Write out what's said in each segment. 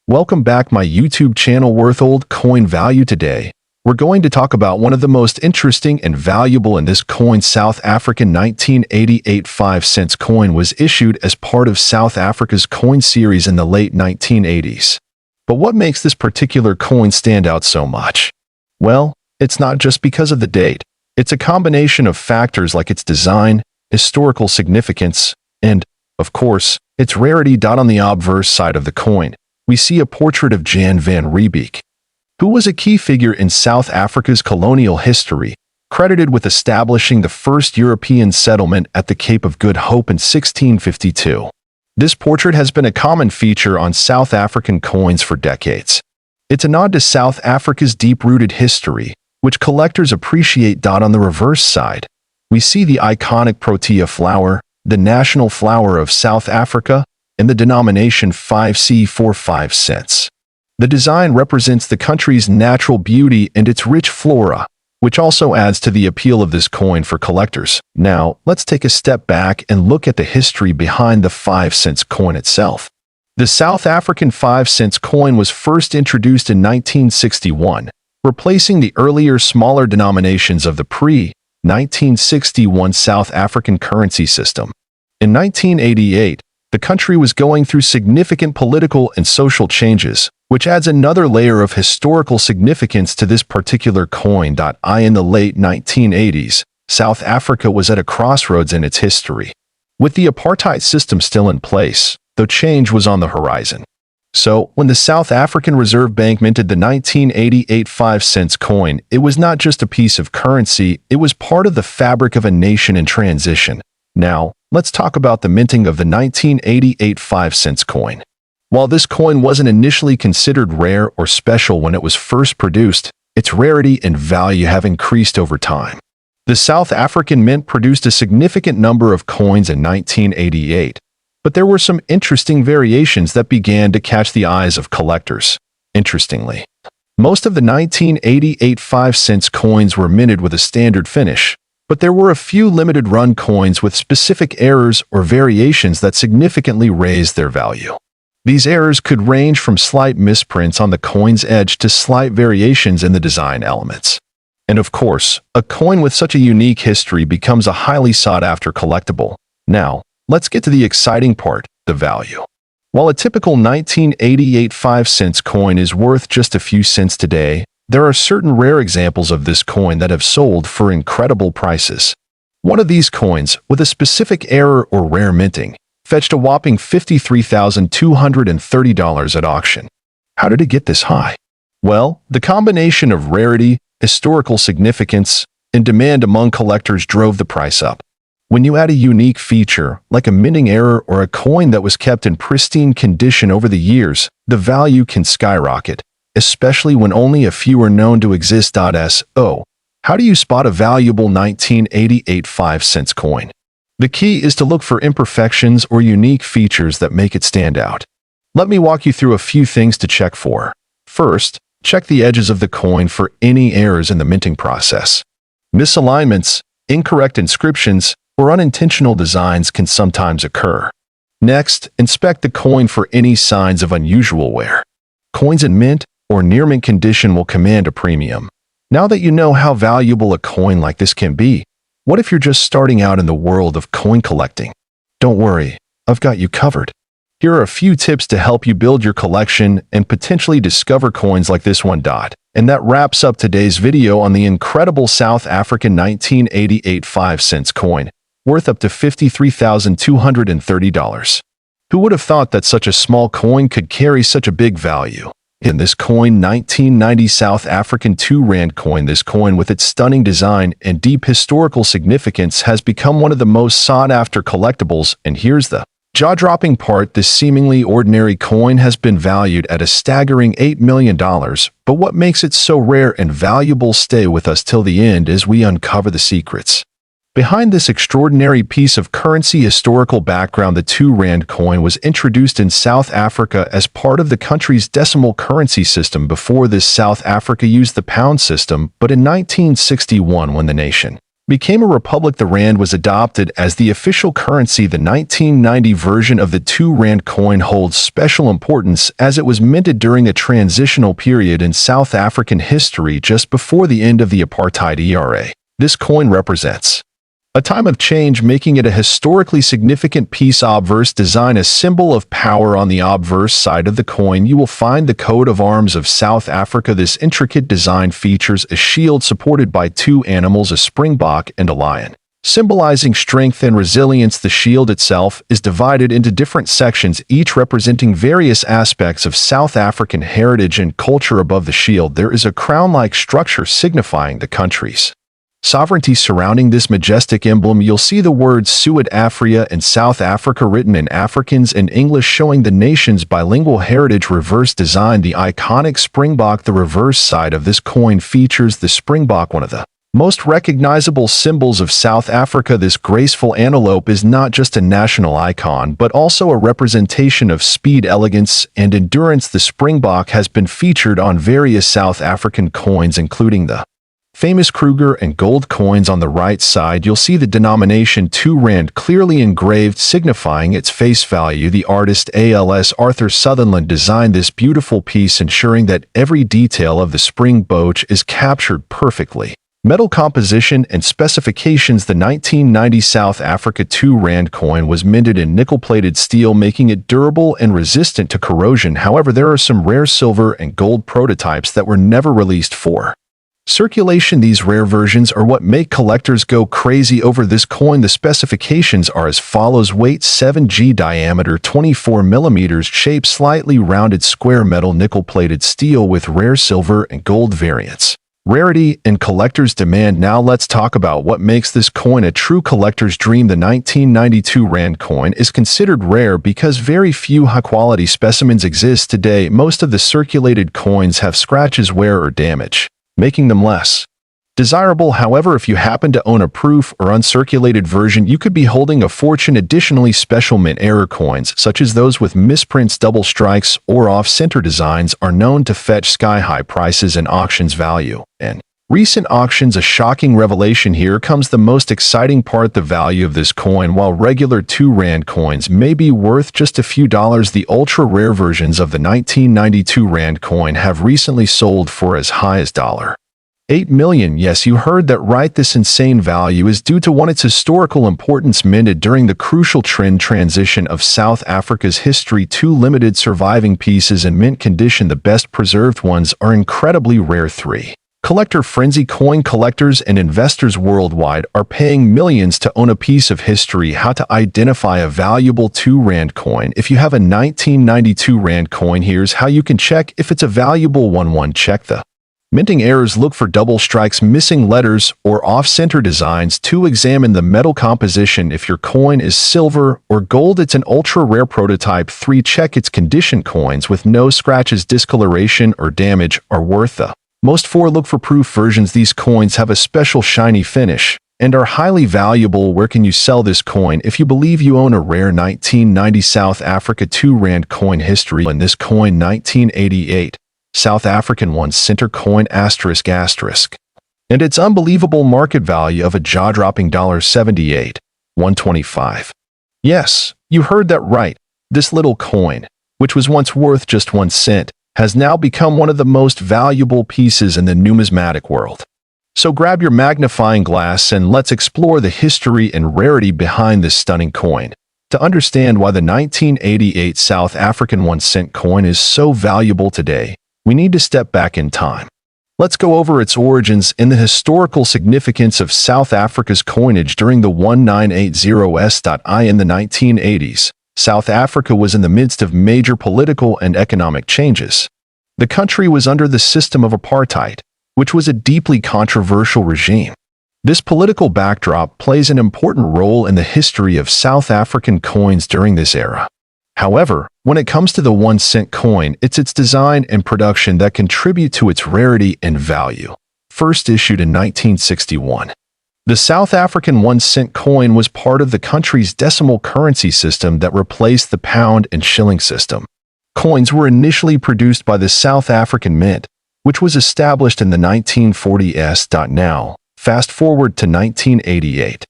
Welcome back my YouTube channel Worth Old Coin Value. Today, we're going to talk about one of the most interesting and valuable in this coin. South African 1988 5-cent coin was issued as part of South Africa's coin series in the late 1980s. But what makes this particular coin stand out so much? Well, it's not just because of the date. It's a combination of factors like its design, historical significance, and, of course, its rarity. On the obverse side of the coin, we see a portrait of Jan van Riebeeck, who was a key figure in South Africa's colonial history, credited with establishing the first European settlement at the Cape of Good Hope in 1652. This portrait has been a common feature on South African coins for decades. It's a nod to South Africa's deep-rooted history, which collectors appreciate. On the reverse side, we see the iconic Protea flower, the national flower of South Africa, and the denomination 5C for 5 cents. The design represents the country's natural beauty and its rich flora, which also adds to the appeal of this coin for collectors. Now, let's take a step back and look at the history behind the 5-cent coin itself. The South African 5-cent coin was first introduced in 1961, replacing the earlier smaller denominations of the pre-1961 South African currency system. In 1988, the country was going through significant political and social changes, which adds another layer of historical significance to this particular coin. In the late 1980s, South Africa was at a crossroads in its history. With the apartheid system still in place, though change was on the horizon. So, when the South African Reserve Bank minted the 1988 5-cent coin, it was not just a piece of currency, it was part of the fabric of a nation in transition. Now, let's talk about the minting of the 1988 5-cent coin. While this coin wasn't initially considered rare or special when it was first produced, its rarity and value have increased over time. The South African Mint produced a significant number of coins in 1988, but there were some interesting variations that began to catch the eyes of collectors. Interestingly, most of the 1988 5-cent coins were minted with a standard finish, but there were a few limited-run coins with specific errors or variations that significantly raised their value. These errors could range from slight misprints on the coin's edge to slight variations in the design elements. And of course, a coin with such a unique history becomes a highly sought-after collectible. Now, let's get to the exciting part, the value. While a typical 1988 5-cent coin is worth just a few cents today, there are certain rare examples of this coin that have sold for incredible prices. One of these coins, with a specific error or rare minting, fetched a whopping $53,230 at auction. How did it get this high? Well, the combination of rarity, historical significance, and demand among collectors drove the price up. When you add a unique feature, like a minting error or a coin that was kept in pristine condition over the years, the value can skyrocket, especially when only a few are known to exist. So, how do you spot a valuable 1988 5-cent coin? The key is to look for imperfections or unique features that make it stand out. Let me walk you through a few things to check for. First, check the edges of the coin for any errors in the minting process. Misalignments, incorrect inscriptions, or unintentional designs can sometimes occur. Next, inspect the coin for any signs of unusual wear. Coins in mint or near mint condition will command a premium. Now that you know how valuable a coin like this can be, what if you're just starting out in the world of coin collecting? Don't worry, I've got you covered. Here are a few tips to help you build your collection and potentially discover coins like this one. And that wraps up today's video on the incredible South African 1988 5-cent coin, worth up to $53,230. Who would have thought that such a small coin could carry such a big value? In this coin, 1990 South African 2-rand coin, this coin with its stunning design and deep historical significance has become one of the most sought-after collectibles, and here's the jaw-dropping part, this seemingly ordinary coin has been valued at a staggering $8 million, but what makes it so rare and valuable? Stay with us till the end as we uncover the secrets behind this extraordinary piece of currency. Historical background: the 2-rand coin was introduced in South Africa as part of the country's decimal currency system. Before this, South Africa used the pound system, but in 1961, when the nation became a republic. The rand was adopted as the official currency. The 1990 version of the 2 rand coin holds special importance as it was minted during a transitional period in South African history just before the end of the apartheid era. This coin represents a time of change, making it a historically significant piece. Obverse design, a symbol of power. On the obverse side of the coin, you will find the coat of arms of South Africa. This intricate design features a shield supported by 2 animals, a springbok and a lion, symbolizing strength and resilience. The shield itself is divided into different sections, each representing various aspects of South African heritage and culture. Above the shield, there is a crown-like structure signifying the country's sovereignty. Surrounding this majestic emblem, you'll see the words Suid-Afrika and South Africa written in Afrikaans and English, showing the nation's bilingual heritage. Reverse design, the iconic springbok. The reverse side of this coin features the springbok, one of the most recognizable symbols of South Africa. This graceful antelope is not just a national icon, but also a representation of speed, elegance, and endurance. The springbok has been featured on various South African coins, including the famous Kruger and gold coins. On the right side, you'll see the denomination 2 rand clearly engraved, signifying its face value. The artist ALS Arthur Sutherland designed this beautiful piece, ensuring that every detail of the springbok is captured perfectly. Metal composition and specifications. The 1990 South Africa 2 rand coin was minted in nickel-plated steel, making it durable and resistant to corrosion. However, there are some rare silver and gold prototypes that were never released for circulation. These rare versions are what make collectors go crazy over this coin. The specifications are as follows: weight 7g, diameter 24 mm, shape slightly rounded square, metal, nickel-plated steel with rare silver and gold variants. Rarity and collectors' demand. Now let's talk about what makes this coin a true collector's dream. The 1992 rand coin is considered rare because very few high-quality specimens exist today. Most of the circulated coins have scratches, wear, or damage, making them less desirable. However, if you happen to own a proof or uncirculated version, you could be holding a fortune. Additionally, special mint error coins, such as those with misprints, double strikes, or off-center designs, are known to fetch sky-high prices and auctions value. And recent auctions, a shocking revelation. Here comes the most exciting part: the value of this coin. While regular 2 rand coins may be worth just a few dollars, the ultra-rare versions of the 1992 rand coin have recently sold for as high as $8 million. Yes, you heard that right. This insane value is due to its historical importance, minted during the crucial transition of South Africa's history. 2 limited surviving pieces in mint condition. The best preserved ones are incredibly rare. 3 collector frenzy. Coin collectors and investors worldwide are paying millions to own a piece of history. How to identify a valuable 2 rand coin? If you have a 1992 rand coin, here's how you can check if it's a valuable one. 1. Check the minting errors. Look for double strikes, missing letters, or off-center designs. 2. Examine the metal composition. If your coin is silver or gold, it's an ultra-rare prototype. 3. Check its condition. Coins with no scratches, discoloration, or damage are worth the most. 4. Look for proof versions. These coins have a special shiny finish and are highly valuable. Where can you sell this coin? If you believe you own a rare 1990 South Africa 2 rand coin history, in this coin 1988 South African 1 center coin ***, and its unbelievable market value of a jaw-dropping $78, 125. Yes, you heard that right. This little coin, which was once worth just 1 cent, has now become one of the most valuable pieces in the numismatic world. So grab your magnifying glass and let's explore the history and rarity behind this stunning coin. To understand why the 1988 South African 1 cent coin is so valuable today, we need to step back in time. Let's go over its origins and the historical significance of South Africa's coinage during the 1980s. In the 1980s, South Africa was in the midst of major political and economic changes. The country was under the system of apartheid, which was a deeply controversial regime. This political backdrop plays an important role in the history of South African coins during this era. However, when it comes to the 1 cent coin, it's its design and production that contribute to its rarity and value. First issued in 1961, the South African 1 cent coin was part of the country's decimal currency system that replaced the pound and shilling system. Coins were initially produced by the South African Mint, which was established in the 1940s. Now, Fast forward to 1988.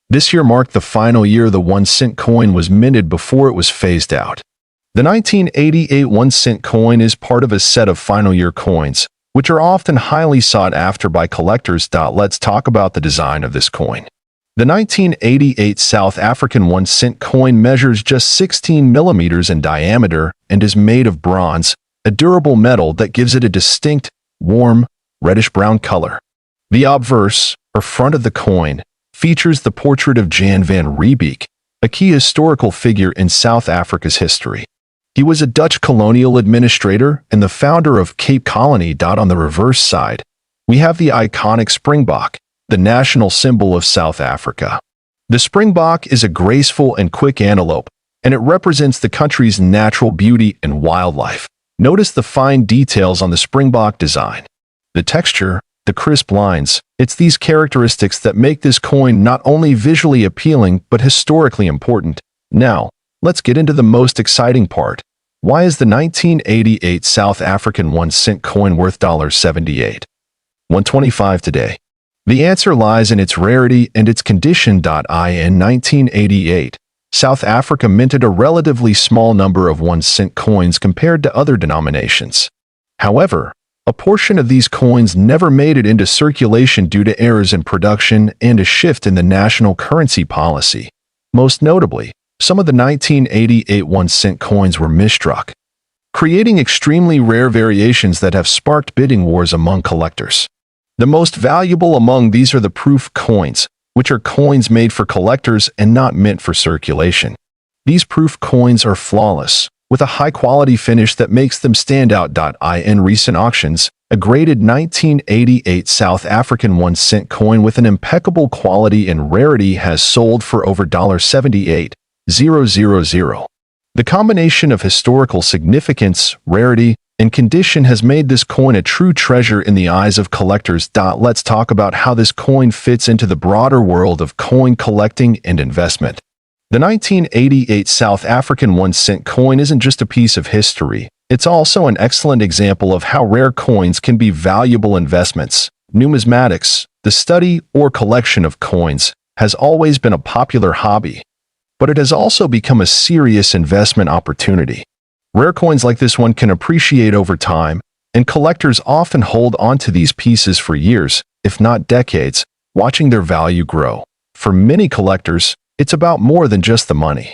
This year marked the final year the 1-cent coin was minted before it was phased out. The 1988 1-cent coin is part of a set of final year coins, which are often highly sought after by collectors. Let's talk about the design of this coin. The 1988 South African 1-cent coin measures just 16 millimeters in diameter and is made of bronze, a durable metal that gives it a distinct, warm, reddish-brown color. The obverse, or front of the coin, features the portrait of Jan van Riebeeck, a key historical figure in South Africa's history. He was a Dutch colonial administrator and the founder of Cape Colony. On the reverse side, we have the iconic springbok, the national symbol of South Africa. The springbok is a graceful and quick antelope, and it represents the country's natural beauty and wildlife. Notice the fine details on the springbok design. The texture, the crisp lines, it's these characteristics that make this coin not only visually appealing but historically important. Now, let's get into the most exciting part. Why is the 1988 South African 1-cent coin worth $78, $125 today? The answer lies in its rarity and its condition. In 1988, South Africa minted a relatively small number of 1-cent coins compared to other denominations. However, a portion of these coins never made it into circulation due to errors in production and a shift in the national currency policy. Most notably, some of the 1988 1-cent coins were misstruck, creating extremely rare variations that have sparked bidding wars among collectors. The most valuable among these are the proof coins, which are coins made for collectors and not meant for circulation. These proof coins are flawless, with a high-quality finish that makes them stand out. In recent auctions, a graded 1988 South African 1-cent coin with an impeccable quality and rarity has sold for over $78,000. The combination of historical significance, rarity, and condition has made this coin a true treasure in the eyes of collectors. Let's talk about how this coin fits into the broader world of coin collecting and investment. The 1988 South African 1-cent coin isn't just a piece of history, it's also an excellent example of how rare coins can be valuable investments. Numismatics, the study or collection of coins, has always been a popular hobby, but it has also become a serious investment opportunity. Rare coins like this one can appreciate over time, and collectors often hold onto these pieces for years, if not decades, watching their value grow. For many collectors, it's about more than just the money.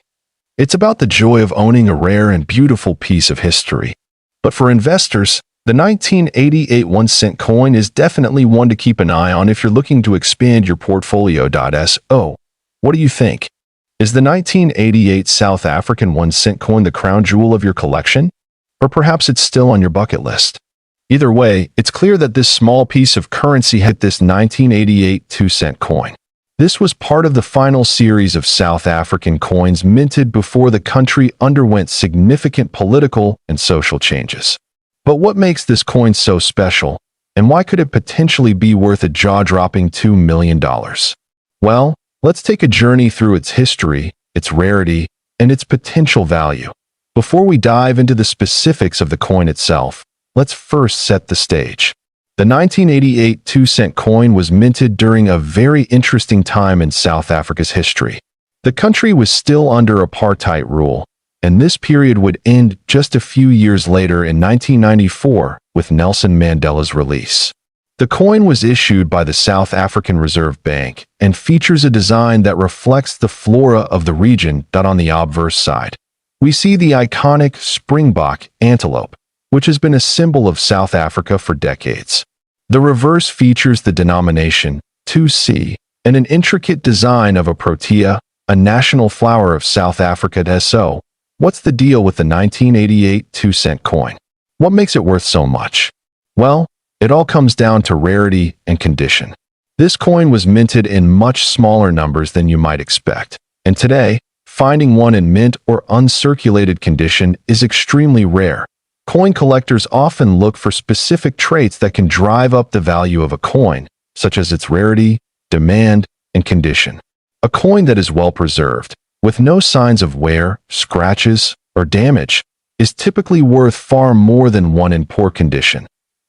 It's about the joy of owning a rare and beautiful piece of history. But for investors, the 1988 1-cent coin is definitely one to keep an eye on if you're looking to expand your portfolio. So, what do you think? Is the 1988 South African 1-cent coin the crown jewel of your collection? Or perhaps it's still on your bucket list? Either way, it's clear that this small piece of currency hit this 1988 2-cent coin. This was part of the final series of South African coins minted before the country underwent significant political and social changes. But what makes this coin so special, and why could it potentially be worth a jaw-dropping $2 million? Well, let's take a journey through its history, its rarity, and its potential value. Before we dive into the specifics of the coin itself, let's first set the stage. The 1988 2-cent coin was minted during a very interesting time in South Africa's history. The country was still under apartheid rule, and this period would end just a few years later in 1994 with Nelson Mandela's release. The coin was issued by the South African Reserve Bank and features a design that reflects the flora of the region. On the obverse side, we see the iconic springbok antelope, which has been a symbol of South Africa for decades. The reverse features the denomination 2C and an intricate design of a protea, a national flower of South Africa. So, what's the deal with the 1988 2-cent coin? What makes it worth so much? Well, it all comes down to rarity and condition. This coin was minted in much smaller numbers than you might expect, and today, finding one in mint or uncirculated condition is extremely rare. Coin collectors often look for specific traits that can drive up the value of a coin, such as its rarity, demand, and condition. A coin that is well preserved, with no signs of wear, scratches, or damage, is typically worth far more than one in poor condition.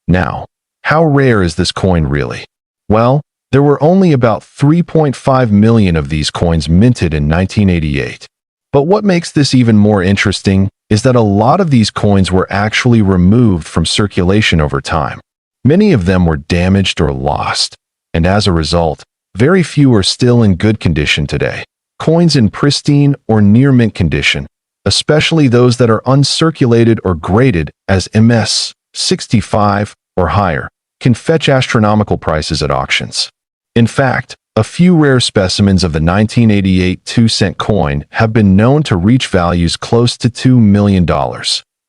Now, how rare is this coin really? Well, There were only about 3.5 million of these coins minted in 1988. But what makes this even more interesting is that a lot of these coins were actually removed from circulation over time. Many of them were damaged or lost, and as a result, very few are still in good condition today. Coins in pristine or near mint condition, especially those that are uncirculated or graded as MS 65 or higher, can fetch astronomical prices at auctions. In fact, a few rare specimens of the 1988 2-cent coin have been known to reach values close to $2 million.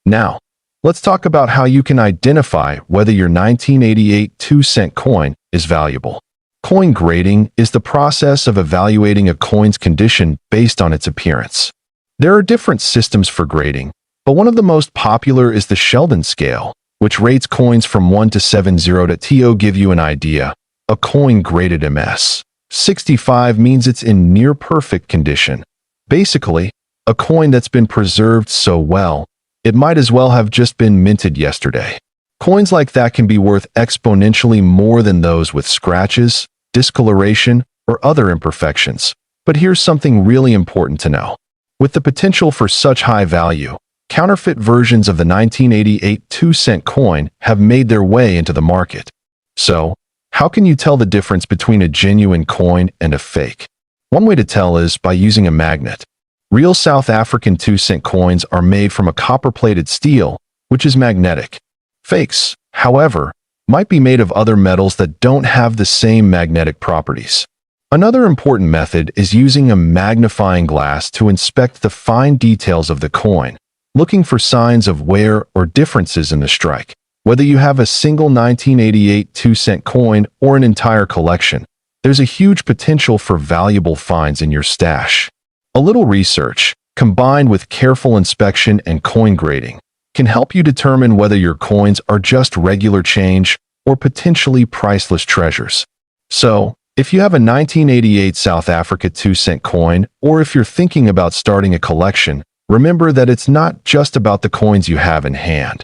Now, let's talk about how you can identify whether your 1988 2-cent coin is valuable. Coin grading is the process of evaluating a coin's condition based on its appearance. There are different systems for grading, but one of the most popular is the Sheldon scale, which rates coins from 1 to 70 to give you an idea. A coin graded MS 65 means it's in near perfect condition. Basically, a coin that's been preserved so well, it might as well have just been minted yesterday. Coins like that can be worth exponentially more than those with scratches, discoloration, or other imperfections. But here's something really important to know. With the potential for such high value, counterfeit versions of the 1988 2-cent coin have made their way into the market. So, how can you tell the difference between a genuine coin and a fake? One way to tell is by using a magnet. Real South African 2-cent coins are made from a copper-plated steel, which is magnetic. Fakes, however, might be made of other metals that don't have the same magnetic properties. Another important method is using a magnifying glass to inspect the fine details of the coin, looking for signs of wear or differences in the strike. Whether you have a single 1988 2-cent coin or an entire collection, there's a huge potential for valuable finds in your stash. A little research, combined with careful inspection and coin grading, can help you determine whether your coins are just regular change or potentially priceless treasures. So, if you have a 1988 South Africa 2-cent coin, or if you're thinking about starting a collection, remember that it's not just about the coins you have in hand.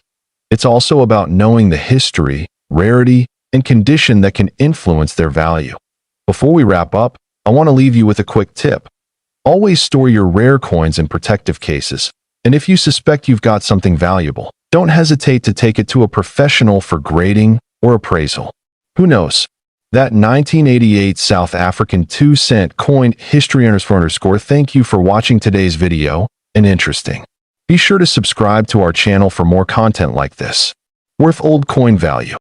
It's also about knowing the history, rarity, and condition that can influence their value. Before we wrap up, I want to leave you with a quick tip. Always store your rare coins in protective cases, and if you suspect you've got something valuable, don't hesitate to take it to a professional for grading or appraisal. Who knows? That 1988 South African 2-cent coin history__. Thank you for watching today's video, and interesting. Be sure to subscribe to our channel for more content like this. Worth old coin value.